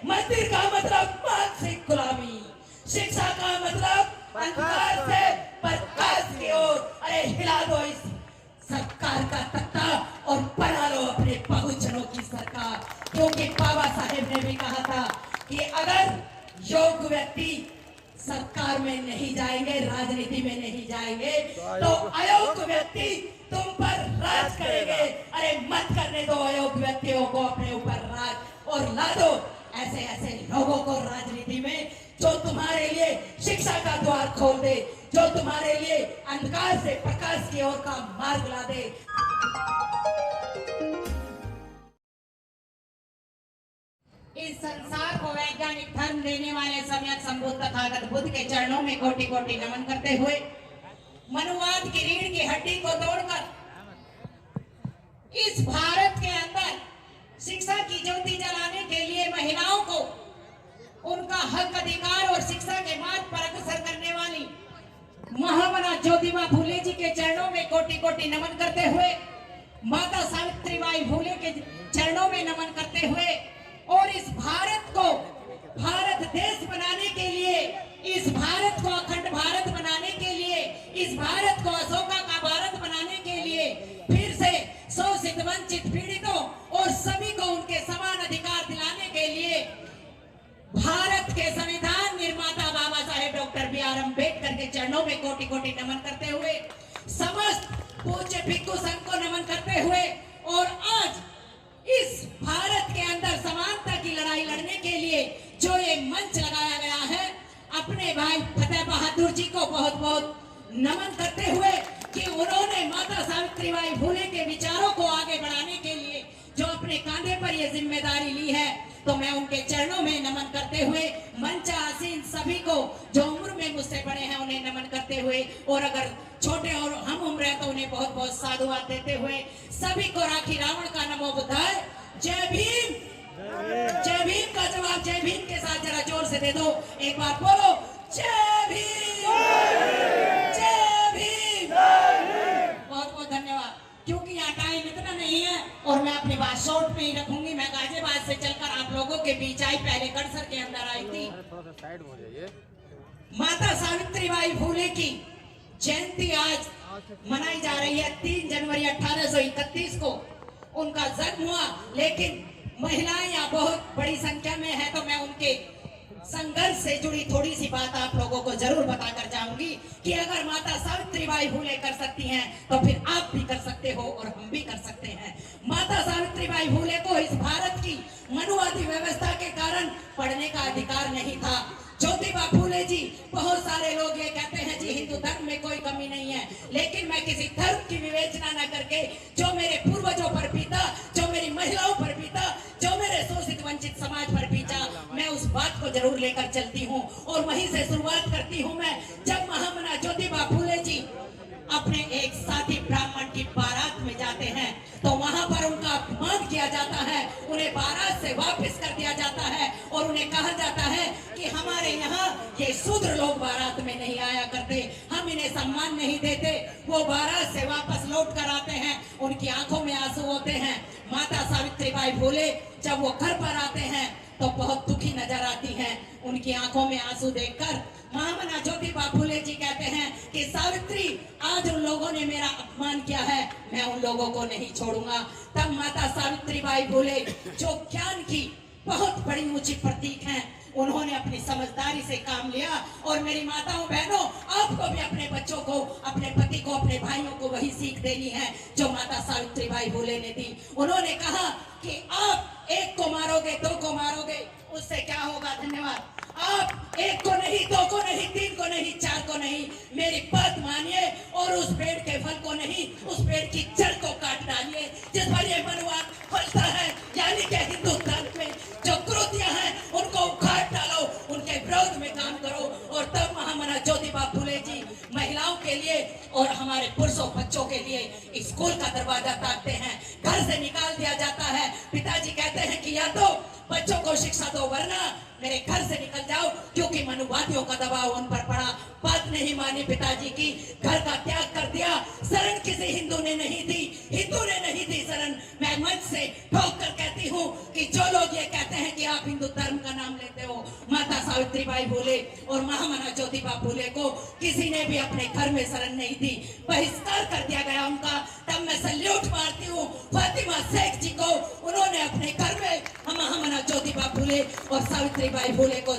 मंदिर का मतलब मानसिक गुलामी, शिक्षा का मतलब अंधकार से प्रकाश की ओर। अरे हिला दो इस सरकार का तख्ता और बना लो अपने बहुजनों की सरकार, क्योंकि बाबा साहेब ने भी कहा था कि अगर योग्य व्यक्ति सरकार में नहीं जाएंगे, राजनीति में नहीं जाएंगे, तो अयोग्य व्यक्ति तुम पर राज करेंगे। अरे मत करने दो अयोग्य व्यक्तियों को अपने ऊपर राज, और ला दो ऐसे ऐसे लोगों को राजनीति में जो तुम्हारे लिए शिक्षा का द्वार खोल दे, जो तुम्हारे लिए अंधकार से प्रकाश की ओर का मार्ग ला दे। इस संसार को वैज्ञानिक धर्म देने वाले सम्यक संबुद्ध तथागत बुद्ध के चरणों में कोटि कोटि नमन करते हुए मनुवाद की रीढ़ की हड्डी को तोड़कर इस भारत के अंदर शिक्षा की ज्योति जलाने के लिए महिलाओं को उनका हक अधिकार और शिक्षा के मार्ग पर अग्रसर करने वाली महामना ज्योतिबा फूले जी के चरणों में कोटि कोटि नमन करते हुए, माता सावित्रीबाई फूले के चरणों में नमन करते हुए, और इस भारत को भारत देश बनाने के लिए, इस भारत को अखंड भारत बनाने के लिए, इस भारत को अशोका का भारत बनाने के लिए फिर से शोषित वंचित पीड़ितों और सभी को उनके समान अधिकार दिलाने के लिए भारत के संविधान निर्माता बाबा साहेब डॉक्टर बी.आर. अम्बेडकर के चरणों में कोटि कोटि नमन करते हुए, समस्त पूज्य भिक्षु संघ को नमन करते हुए, और आज इस भारत के अंदर समानता की लड़ाई लड़ने के लिए जो ये मंच लगाया गया है, अपने भाई फतेह बहादुर जी को बहुत बहुत नमन करते हुए कि उन्होंने माता सावित्रीबाई फूले के विचारों को आगे बढ़ाने के लिए जो अपने कांधे पर ये जिम्मेदारी ली है, तो मैं उनके चरणों में नमन करते हुए मंच आसीन सभी को जो उम्र में मुझसे बड़े हैं उन्हें नमन करते हुए, और अगर छोटे और हम उम्र है तो उन्हें बहुत बहुत साधुवाद देते हुए सभी को राखी रावण का नमो बुद्धाय। जय भीम। जय भीम का जवाब जय भीम के साथ जरा जोर से दे दो, एक बार बोलो जय भीम। जय भीम। बहुत बहुत धन्यवाद। क्योंकि यहाँ टाइम इतना नहीं है और मैं अपनी बात शॉर्ट में ही रखूंगी। मैं गाजियाबाद से चलकर आप लोगों के बीच आई, पहले कड़सर के अंदर आई थी। माता सावित्रीबाई फूले की जयंती आज मनाई जा रही है। 3 जनवरी 1831 को उनका जन्म हुआ, लेकिन महिलाएं यहाँ बहुत बड़ी संख्या में है, तो मैं उनके संघर्ष से जुड़ी थोड़ी सी बात आप लोगों को जरूर बताकर जाऊंगी कि अगर माता सावित्रीबाई फूले कर सकती हैं तो फिर आप भी कर सकते हो और हम भी कर सकते हैं। माता सावित्रीबाई फूले को इस भारत की मनुवादी व्यवस्था के कारण पढ़ने का अधिकार नहीं था। ज्योतिबा फूले जी, बहुत सारे लोग ये कहते हैं जी हिंदू धर्म में कोई कमी नहीं है, लेकिन मैं किसी धर्म की विवेचना न करके जो मेरे पूर्वजों पर बीता, जो मेरी महिलाओं पर बीता, जो मेरे शोषित वंचित समाज पर बीता, मैं उस बात को जरूर लेकर चलती हूँ। और वहीं से शुरुआत करती हूँ मैं, जब महामना ज्योतिबा फूले जी अपने एक साथी ब्राह्मण की बारात में जाते हैं तो वहां पर उनका अपमान किया जाता है, उन्हें बारात से वापस कर दिया जाता है और उन्हें कहा जाता है कि हमारे यहाँ ये शूद्र लोग बारात में नहीं आया करते, हम इन्हें सम्मान नहीं देते। वो बारात से वापस लौट कर आते हैं, उनकी आंखों में आंसू होते हैं। माता सावित्रीबाई फूले जब वो घर पर आते हैं तो बहुत दुखी नजर आती हैं। उनकी आंखों में आंसू देखकर महामना ज्योतिबा फूले जी कहते हैं कि सावित्री, आज उन लोगों ने मेरा अपमान किया है, मैं उन लोगों को नहीं छोड़ूंगा। तब माता सावित्रीबाई फूले जो ज्ञान की बहुत बड़ी ऊंची प्रतीक हैं, उन्होंने अपनी समझदारी से काम लिया। और मेरी माताओं बहनों, आपको भी अपने बच्चों को, अपने पति को, अपने भाइयों को वही सीख देनी है जो माता सावित्रीबाई फूले ने दी। उन्होंने कहा कि आप एक को मारोगे, 2 को मारोगे, उससे क्या होगा। धन्यवाद। आप 1 को नहीं, 2 को नहीं, 3 को नहीं, 4 को नहीं, मेरी बात मानिए और उस पेड़ के फल को नहीं, उस पेड़ की जड़ को काट डालिए जिस पर ये मनुवाद फलता है। यानी कि हिंदू धर्म में जो कुरीतियां हैं उनको उखाड़ डालो, उनके विरोध में काम करो। और तब महामना ज्योतिबा फूले जी महिलाओं के लिए और हमारे पुरुषों बच्चों के लिए स्कूल का दरवाजा ताकते हैं। घर से निकाल दिया जाता है, पिताजी कहते हैं कि या तो बच्चों को शिक्षा दो, वरना मेरे घर से निकल जाओ, क्योंकि मनुवादियों का दबाव उन पर पड़ा। बात नहीं मानी पिताजी की, घर का त्याग कर दिया। शरण किसी हिंदू ने नहीं दी, हिंदू ने नहीं दी शरण। मैं मंच से ठोक कर कहती हूँ कि जो लोग ये कहते हैं कि आप हिंदू धर्म का नाम लेते हो, माता सावित्रीबाई फुले और महामना ज्योतिबा फुले को किसी ने भी अपने घर में शरण नहीं दी, बहिष्कार कर दिया गया उनका। तब मैं सल्यूट मारती हूँ फातिमा शेख जी को, उन्होंने अपने घर में महामना ज्योतिबा फुले और सावित्रीबाई फुले को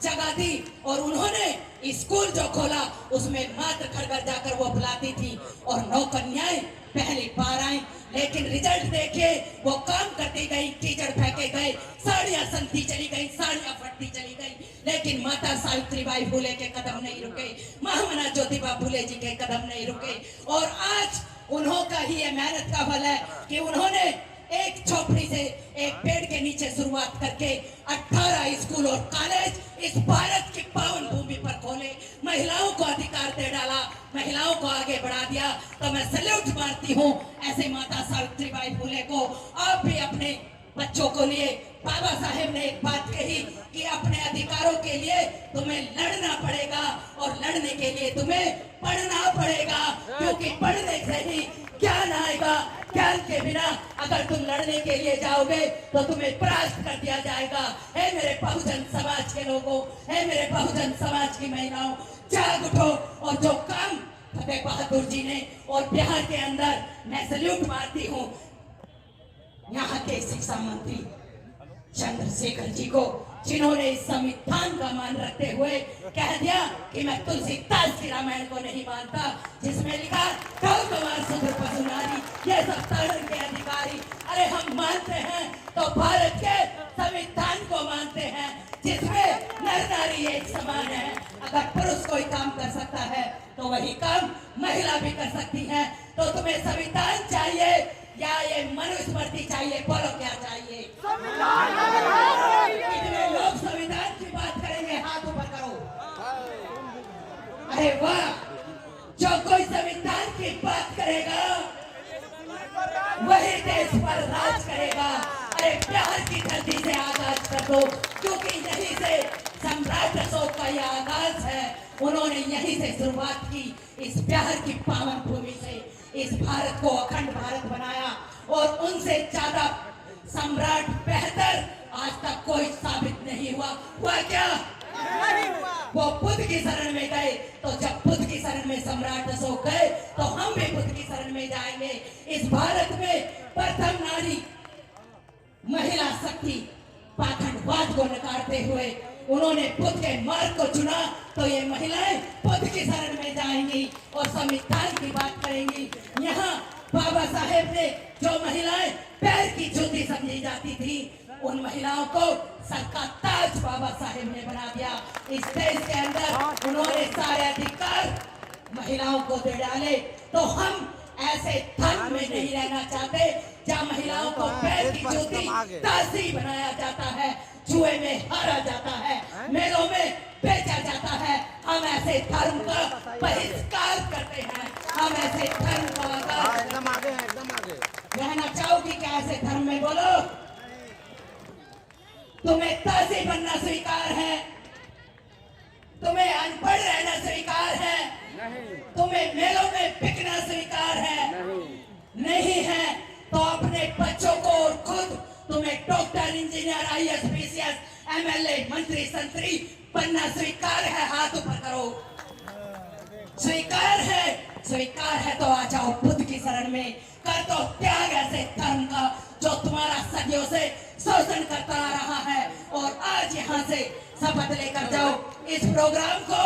जगह दी, और उन्होंने स्कूल जो खोला उसमें मात्र घर घर जाकर वो बुलाती थी और 9 कन्याएं पहली बार आई। लेकिन रिजल्ट देखिए, वो काम करती गई, कीचड़ फेंके गए, साड़ियां सनती चली गई, साड़ियां फटती चली गई, लेकिन माता सावित्रीबाई फुले के कदम नहीं रुके, महामना ज्योतिबा फुले जी के कदम नहीं रुके। और आज उन्हों का ही ये मेहनत का फल है कि उन्होंने एक झोपड़ी से एक पेड़ के नीचे शुरुआत करके 18 स्कूल और कॉलेज इस भारत की पावन भूमि पर खोले, महिलाओं को अधिकार दे डाला, महिलाओं को आगे बढ़ा दिया। तो मैं सैल्यूट मारती हूँ ऐसे माता सावित्रीबाई फुले को। आप भी अपने बच्चों को लिए, बाबा साहेब ने एक बात कही कि अपने अधिकारों के लिए तुम्हें लड़ना पड़ेगा और लड़ने के लिए तुम्हें पढ़ना पड़ेगा, क्योंकि पढ़ने से ही ज्ञान आएगा। ज्ञान के बिना अगर तुम लड़ने के लिए जाओगे तो तुम्हें परास्त कर दिया जाएगा। है मेरे बहुजन समाज के लोगों, है मेरे बहुजन समाज की महिलाओं, जाग उठो। और जो काम फतेह बहादुर जी ने और बिहार के अंदर, मैं सल्यूट मारती हूँ यहाँ के शिक्षा मंत्री चंद्रशेखर जी को, जिन्होंने इस संविधान का मान रखते हुए कह दिया कि मैं तुलसीदास की रामायण को नहीं मानता, जिसमें लिखा गौ कुमार शूद्र पशु नारी ये सब शरण के अधिकारी। अरे हम मानते हैं तो भारत के संविधान को मानते हैं, जिसमें नर नारी एक समान है। अगर पुरुष कोई काम कर सकता है तो वही काम महिला भी कर सकती है। तो तुम्हें संविधान चाहिए या ये मनुस्मृति चाहिए? बोलो क्या चाहिए? कितने लोग संविधान की बात करेंगे? हाथ ऊपर करो। अरे वाह, जो कोई संविधान की बात करेगा वही देश पर राज करेगा। अरे बिहार की धरती से आगाज कर दो, क्योंकि यहीं से सम्राट अशोक का यह आगाज है। उन्होंने यहीं से शुरुआत की, इस बिहार की पावन भूमि से इस भारत को अखंड भारत बनाया, और उनसे ज्यादा सम्राट बेहतर आज तक कोई साबित नहीं हुआ। हुआ क्या? वो बुद्ध की शरण में गए, तो जब बुद्ध की शरण में सम्राट अशोक गए तो हम भी बुद्ध की शरण में जाएंगे। इस भारत में प्रथम नारी महिला शक्ति पाखंडवाद को नकारते हुए उन्होंने बुद्ध के मार्ग को चुना, तो ये महिलाएं बुद्ध की शरण में जाएंगी और संविधान की बात करेंगी। यहाँ बाबा साहेब ने जो महिलाएं पैर की जूती समझी जाती थी, उन महिलाओं को सर का ताज बाबा साहेब ने बना दिया। इस देश के अंदर उन्होंने सारे अधिकार महिलाओं को दे डाले। तो हम ऐसे धर्म में नहीं रहना चाहते जहाँ महिलाओं को पैर की जूती दासी बनाया जाता है, जुए में हारा जाता है, मेलों में बेचा जाता है। हम ऐसे धर्म का बहिष्कार करते हैं, हम ऐसे धर्म का एकदम आगे है, एकदम आगे। रहना चाहोगी क्या ऐसे धर्म में? बोलो। तुम्हें दासी बनना स्वीकार है? तुम्हें अनपढ़ रहना स्वीकार है? नहीं, तुम्हें मेलों में बिकना स्वीकार है? नहीं है। तो अपने बच्चों को और खुद तुम्हें doctor, engineer, IAS, PCS, MLA, मंत्री, संतरी बनना स्वीकार है? हाथ ऊपर करो। स्वीकार है? स्वीकार है तो आ जाओ बुद्ध की शरण में, कर दो त्याग ऐसे धर्म का जो तुम्हारा सदियों से शोषण करता आ रहा है, और आज यहाँ से शपथ लेकर जाओ। इस प्रोग्राम को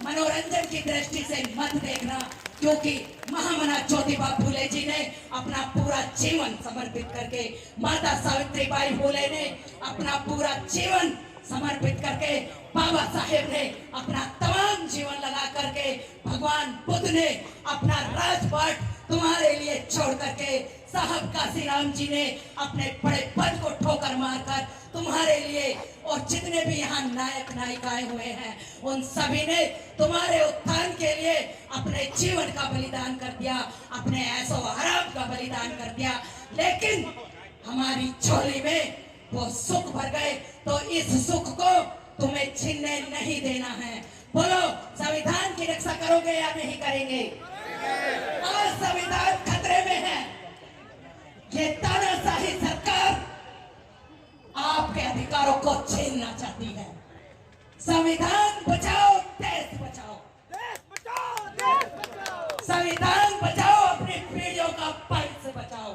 मनोरंजन की दृष्टि से मत देखना, क्योंकि महामना ज्योतिबा फुले जी ने अपना पूरा जीवन समर्पित करके, माता सावित्रीबाई फुले ने अपना पूरा जीवन समर्पित करके, बाबा साहेब ने अपना तमाम जीवन लगा करके, भगवान बुद्ध ने अपना राजपाट तुम्हारे लिए छोड़ करके, साहब काशीराम जी ने अपने बड़े पद को ठोकर मारकर तुम्हारे लिए, और जितने भी यहाँ नायक नायिकाएं हुए हैं उन सभी ने तुम्हारे उत्थान के लिए अपने जीवन का बलिदान कर दिया, अपने ऐसो आराम का बलिदान कर दिया। लेकिन हमारी झोली में वो सुख भर गए, तो इस सुख को तुम्हें छीनने नहीं देना है। बोलो, संविधान की रक्षा करोगे या नहीं करेंगे? आज संविधान खतरे में है। ये तानाशाही सरकार आपके अधिकारों को छीनना चाहती है। संविधान बचाओ, देश बचाओ। संविधान बचाओ, अपनी पीढ़ियों का भविष्य बचाओ।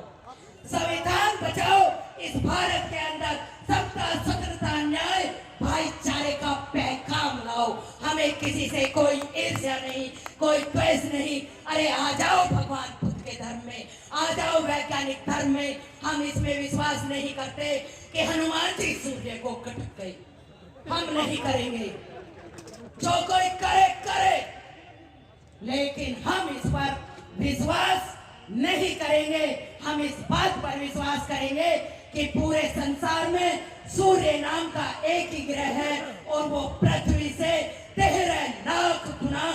संविधान बचाओ, इस भारत के अंदर समता, स्वतंत्रता, न्याय, भाईचारे का पैगाम लाओ। हमें किसी से कोई ईर्ष्या नहीं, कोई द्वेष नहीं। अरे आ जाओ भगवान बुद्ध के धर्म में, आ जाओ वैज्ञानिक धर्म में। हम इसमें विश्वास नहीं करते कि हनुमान जी सूर्य को कटक गए। हम नहीं करेंगे, जो कोई करे करे, लेकिन हम इस पर विश्वास नहीं करेंगे। हम इस बात पर विश्वास करेंगे कि पूरे संसार में सूर्य नाम का एक ही ग्रह है और वो पृथ्वी से 13 लाख गुना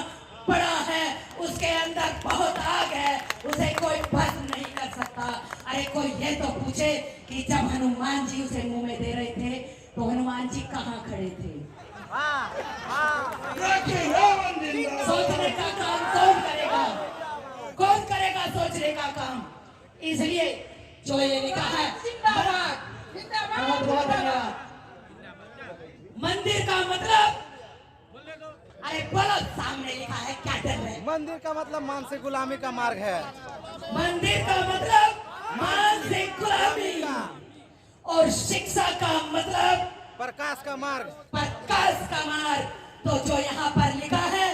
बड़ा है। उसके अंदर बहुत आग है, उसे कोई भस्म नहीं कर सकता। अरे कोई ये तो पूछे कि जब हनुमान जी उसे मुंह में दे रहे थे तो हनुमान जी कहाँ खड़े थे? सोचने का काम कौन करेगा? कौन करेगा सोचने का काम? इसलिए जो ये लिखा है, बहुत बहुत धन्यवाद। मंदिर का मतलब, अरे बोलो, सामने लिखा है, क्या डर है? मंदिर का मतलब मानसिक गुलामी का मार्ग है। मंदिर का मतलब मानसिक गुलामी, और शिक्षा का मतलब प्रकाश का मार्ग। प्रकाश का मार्ग। तो जो यहाँ पर लिखा है,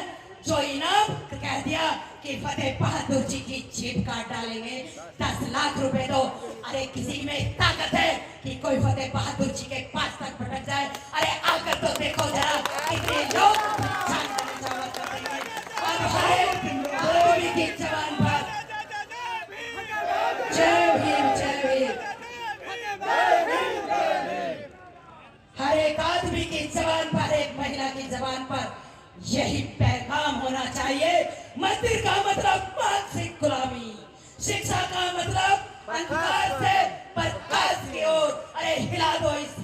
जो इनाम कह दिया कि फतेह बहादुर जी की जीभ काट डालेंगे, 10 लाख रुपए दो। अरे किसी में ताकत है कि कोई फतेह बहादुर जी के पास तक भटक जाए? अरे आकर तो देखो जरा, कितने लोग जान कर देंगे। और हर एक आदमी की जवान पर जय भीम, जय भीम। हर एक आदमी की जबान पर, एक महिला की जबान पर यही पैगाम होना चाहिए। मंदिर का मतलब मानसिक गुलामी, शिक्षा का मतलब अंधकार से प्रकाश की ओर। अरे हिला दो इस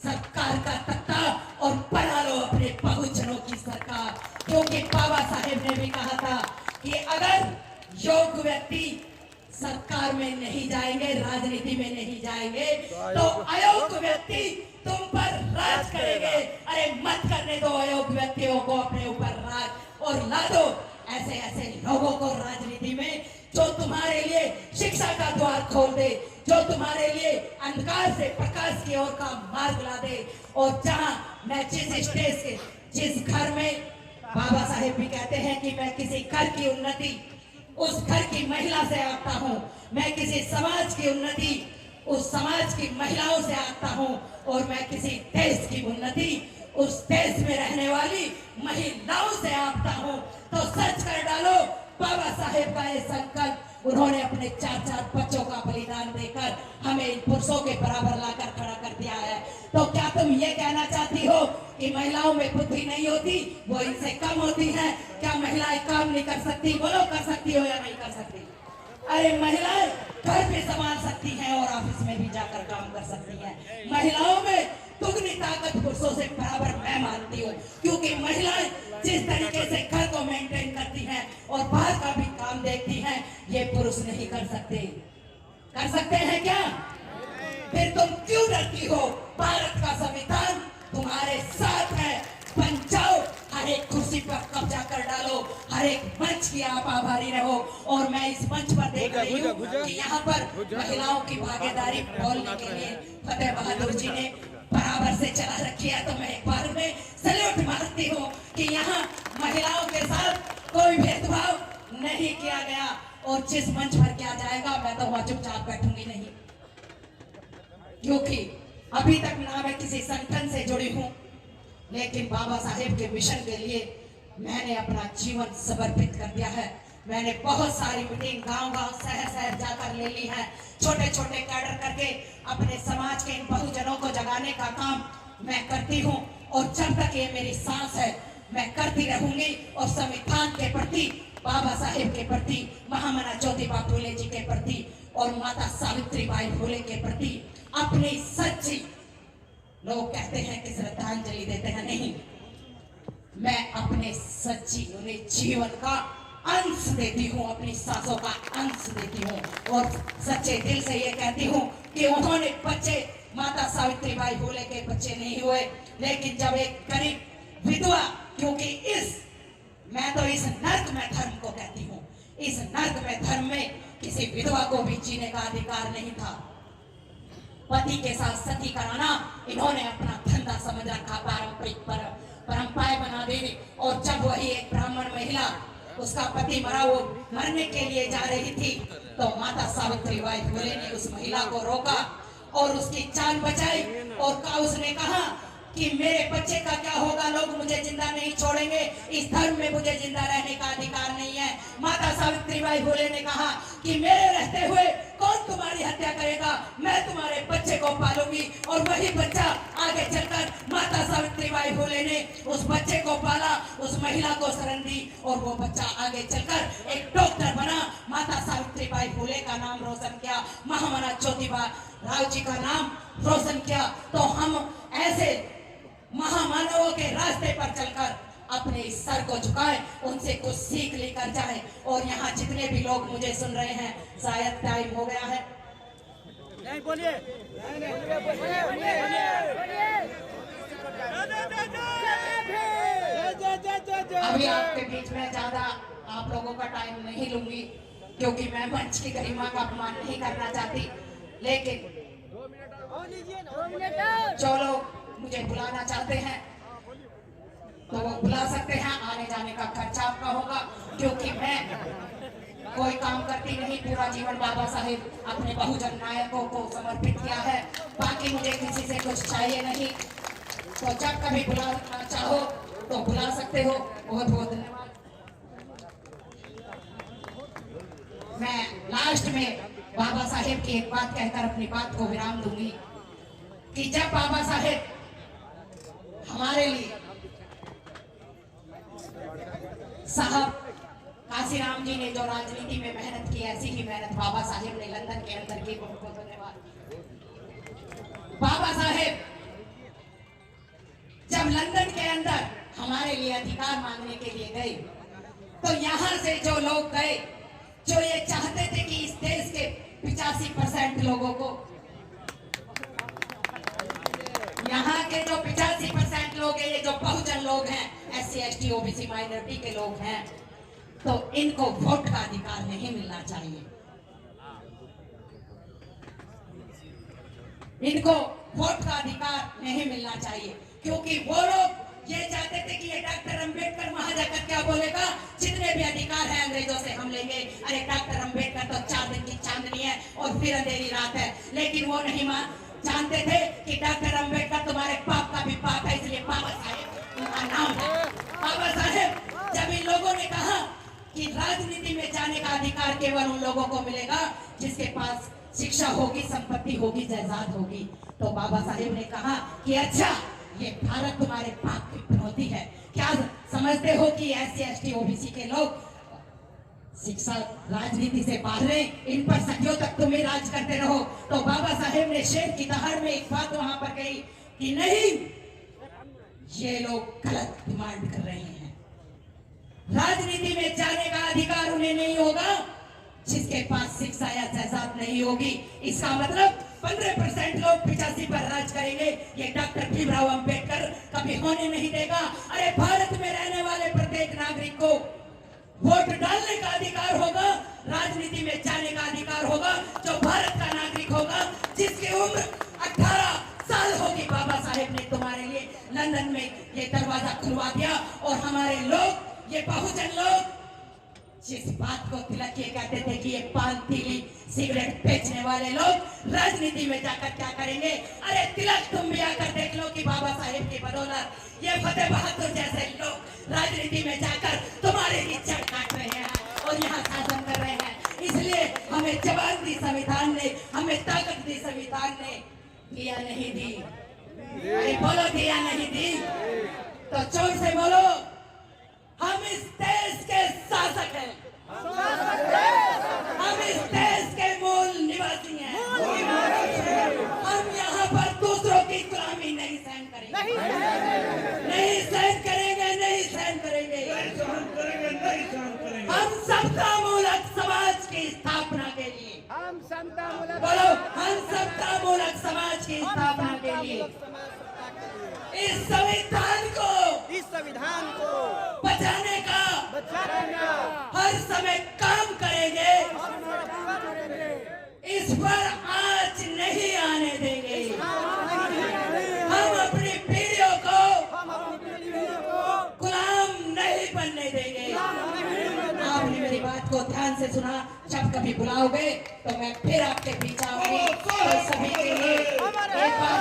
सरकार का तख्ता और बना लो अपने बहुजनों की सरकार। क्योंकि बाबा साहेब ने भी कहा था कि अगर योग्य व्यक्ति सरकार में नहीं जाएंगे, राजनीति में नहीं जाएंगे, तो अयोग्य व्यक्ति तुम पर राज करेंगे। अरे मत करने दो अयोग्य व्यक्तियों को अपने ऊपर राज, और ला दो ऐसे ऐसे लोगों को राजनीति में जो तुम्हारे लिए शिक्षा का द्वार खोल दे, जो तुम्हारे लिए अंधकार से प्रकाश की ओर का मार्ग ला दे। और जहां मैं जिस स्टेज से, जिस घर में बाबा साहेब भी कहते हैं कि मैं किसी घर की उन्नति उस घर की महिला से आता हूँ, मैं किसी समाज की उन्नति उस समाज की महिलाओं से आता हूँ, और मैं किसी देश की उन्नति उस देश में रहने वाली महिलाओं से आता हूँ। तो सच कर डालो, बाबा साहेब का ये संकल्प, उन्होंने अपने 4-4 बच्चों का बलिदान देकर हमें इन पुरुषों के बराबर लाकर खड़ा कर दिया है। तो क्या तुम ये कहना चाहती हो कि महिलाओं में बुद्धि नहीं होती, वो इनसे कम होती है? क्या महिलाएं काम नहीं कर सकती? बोलो, कर सकती हो या नहीं कर सकती? अरे महिलाएं घर पे संभाल सकती हैं और ऑफिस में भी जाकर काम कर सकती हैं। महिलाओं में दुगनी ताकत पुरुषों से बराबर मैं मानती हूँ, क्योंकि महिलाएं जिस तरीके से घर को मेंटेन करती हैं और बाहर का भी काम देखती हैं, ये पुरुष नहीं कर सकते। कर सकते हैं क्या? फिर तुम क्यों डरती हो? भारत का संविधान तुम्हारे साथ है। बन जाओ, हर एक कुर्सी पर कब्जा कर डालो, हर एक मंच की आप आभारी रहो। और मैं इस मंच पर देख रही हूँ कि यहाँ पर महिलाओं की भागीदारी बोलने के लिए फतेह बहादुर जी ने बराबर से चला रखी है। तो मैं एक बार में सैल्यूट मारती हूँ कि यहाँ महिलाओं के साथ कोई भेदभाव नहीं किया गया। और जिस मंच पर किया जाएगा, मैं तो वहां चुपचाप बैठूंगी नहीं, क्योंकि अभी तक ना मैं किसी संगठन से जुड़ी हूँ, लेकिन बाबा साहेब के मिशन के लिए मैंने अपना जीवन समर्पित कर दिया है। मैंने बहुत सारी मीटिंग गांव-गांव, शहर-शहर जाकर ले ली है। छोटे-छोटे कैडर करके अपने समाज के इन बहुजनों को जगाने का काम मैं करती हूँ। और जब तक ये मेरी सांस है, मैं करती रहूंगी। और संविधान के प्रति, बाबा साहेब के प्रति, महामना ज्योतिबा फूले जी के प्रति और माता सावित्रीबाई फूले के प्रति अपनी सच्ची लोग कहते हैं कि श्रद्धांजलि देते हैं, नहीं, मैं अपने सच्ची जीवन का अंश देती हूँ, अपनी सांसों का अंश देती हूँ और सच्चे दिल से ये कहती हूँ कि उन्होंने बच्चे माता सावित्रीबाई फुले के बच्चे नहीं हुए, लेकिन जब एक गरीब विधवा, क्योंकि मैं तो इस नर्क में धर्म को कहती हूँ, इस नर्क में धर्म में किसी विधवा को भी जीने का अधिकार नहीं था। पति के साथ सती कराना इन्होंने अपना धंधा समझ रखा, पारंपरिक परंपराएं बना दी। और जब वही एक ब्राह्मण महिला, उसका पति मरा, वो मरने के लिए जा रही थी, तो माता सावित्रीबाई फुले ने उस महिला को रोका और उसकी जान बचाई और उसने कहा कि मेरे बच्चे का क्या होगा, लोग मुझे जिंदा नहीं छोड़ेंगे, इस धर्म में मुझे जिंदा रहने का अधिकार नहीं है। माता सावित्रीबाई फुले ने कहा कि मेरे रहते हुए कौन तुम्हारी हत्या करेगा, मैं तुम्हारे बच्चे को पालूंगी। और वही बच्चा आगे चलकर माता सावित्रीबाई फुले ने उस बच्चे को पाला, उस महिला को शरण दी और वो बच्चा आगे चलकर एक डॉक्टर बना। माता सावित्रीबाई फुले का नाम रोशन किया, महामना ज्योतिबा राव जी का नाम रोशन किया। तो हम ऐसे महामानवों के रास्ते पर चलकर अपने इस सर को झुकाएं, उनसे कुछ सीख लेकर जाएं। और यहाँ जितने भी लोग मुझे सुन रहे हैं, शायद टाइम हो गया है, नहीं बोलिए, अभी आपके बीच में ज्यादा आप लोगों का टाइम नहीं लूंगी, क्योंकि मैं मंच की गरिमा का अपमान नहीं करना चाहती। लेकिन जो लोग मुझे बुलाना चाहते हैं तो वो बुला सकते हैं, आने जाने का खर्चा आपका होगा, क्योंकि मैं कोई काम करती नहीं, पूरा जीवन बाबा साहेब अपने बहुजन नायकों को समर्पित किया है, बाकी मुझे किसी से कुछ चाहिए नहीं। तो जब कभी बुलाना चाहो तो बुला सकते हो। बहुत बहुत धन्यवाद। मैं लास्ट में बाबा साहेब की एक बात कहकर अपनी बात को विराम दूंगी कि जब बाबा साहेब हमारे लिए साहब काशीराम जी ने जो राजनीति में मेहनत की, ऐसी ही मेहनत बाबा साहेब ने लंदन के अंदर की। बहुत बहुत धन्यवाद। बाबा साहेब जब लंदन के अंदर हमारे लिए अधिकार मांगने के लिए गए, तो यहाँ से जो लोग गए, जो ये चाहते थे कि इस देश के 85% लोगों को, यहाँ के जो 85% लोग हैं, ये जो बहुजन लोग हैं, SC ST OBC माइनॉरिटी के लोग हैं, तो इनको वोट का अधिकार नहीं मिलना चाहिए। इनको वोट का अधिकार नहीं मिलना चाहिए, क्योंकि वो लोग ये चाहते थे कि ये डॉक्टर अंबेडकर वहां जाकर क्या बोलेगा, जितने भी अधिकार है अंग्रेजों से हम लेंगे। अरे डॉक्टर अंबेडकर तो 4 दिन की चांदनी है और फिर अंधेरी रात है। लेकिन वो नहीं जानते थे कि डॉक्टर अंबेडकर तुम्हारे पाप का भी पाप है, इसलिए बाबा साहेब उनका नाम है। बाबा साहेब जब इन लोगों ने कहा कि राजनीति में जाने का अधिकार केवल उन लोगों को मिलेगा जिसके पास शिक्षा होगी, संपत्ति होगी, जायदाद होगी, तो बाबा साहेब ने कहा कि अच्छा, ये भारत तुम्हारे पाप की चुनौती है। क्या समझते हो कि SC ST OBC के लोग शिक्षा राजनीति से बाहर रहे, इन पर सदियों तक तुम ही राज करते रहो। तो बाबा साहेब ने शेर की दहाड़ में एक बात वहां पर कही कि नहीं, ये लोग गलत डिमांड कर रहे हैं। राजनीति में जाने का अधिकार उन्हें नहीं होगा जिसके पास शिक्षा या जायदाद नहीं होगी। इसका मतलब 15% लोग 85 पर राज करेंगे, ये डॉक्टर भीमराव अंबेडकर कभी होने नहीं देगा। अरे भारत में रहने वाले प्रत्येक नागरिक को वोट डालने का अधिकार होगा, राजनीति में जाने का अधिकार होगा, जो भारत का नागरिक होगा, जिसकी उम्र 18 साल होगी। बाबा साहेब ने तुम्हारे लिए लंदन में ये दरवाजा खुलवा दिया और हमारे लोग, ये बहुजन लोग जिस बात को तिलक ये कहते थे कि ये पान तीली सिगरेट बेचने वाले लोग राजनीति में जाकर क्या करेंगे। अरे तिलक तुम भी आकर देख लो कि बाबा साहेब की बदौलत ये फतेह बहादुर जैसे लोग राजनीति में जाकर तुम्हारे की जड़ काट रहे हैं और यहाँ शासन कर रहे हैं। इसलिए हमें जवान दी संविधान ने, हमें ताकत दी संविधान ने, दिया नहीं दी। अरे बोलो दिया नहीं दी, तो जोर से बोलो, हम इस देश के शासक हैं, हम इस देश के मूल निवासी हैं, हम यहाँ पर दूसरों की गुलामी नहीं समता मूलक समाज की स्थापना के लिए, हम समता मूलक बोलो, हम समता मूलक समाज की स्थापना के लिए इस संविधान को बचाने का हर समय काम करेंगे, इस पर आँच नहीं आने देंगे। हम अपनी पीढ़ियों को गुलाम नहीं बनने देंगे। आपने मेरी बात को ध्यान से सुना। जब कभी बुलाओगे तो मैं फिर आपके बीच आऊंगी। तो सभी के लिए एक बार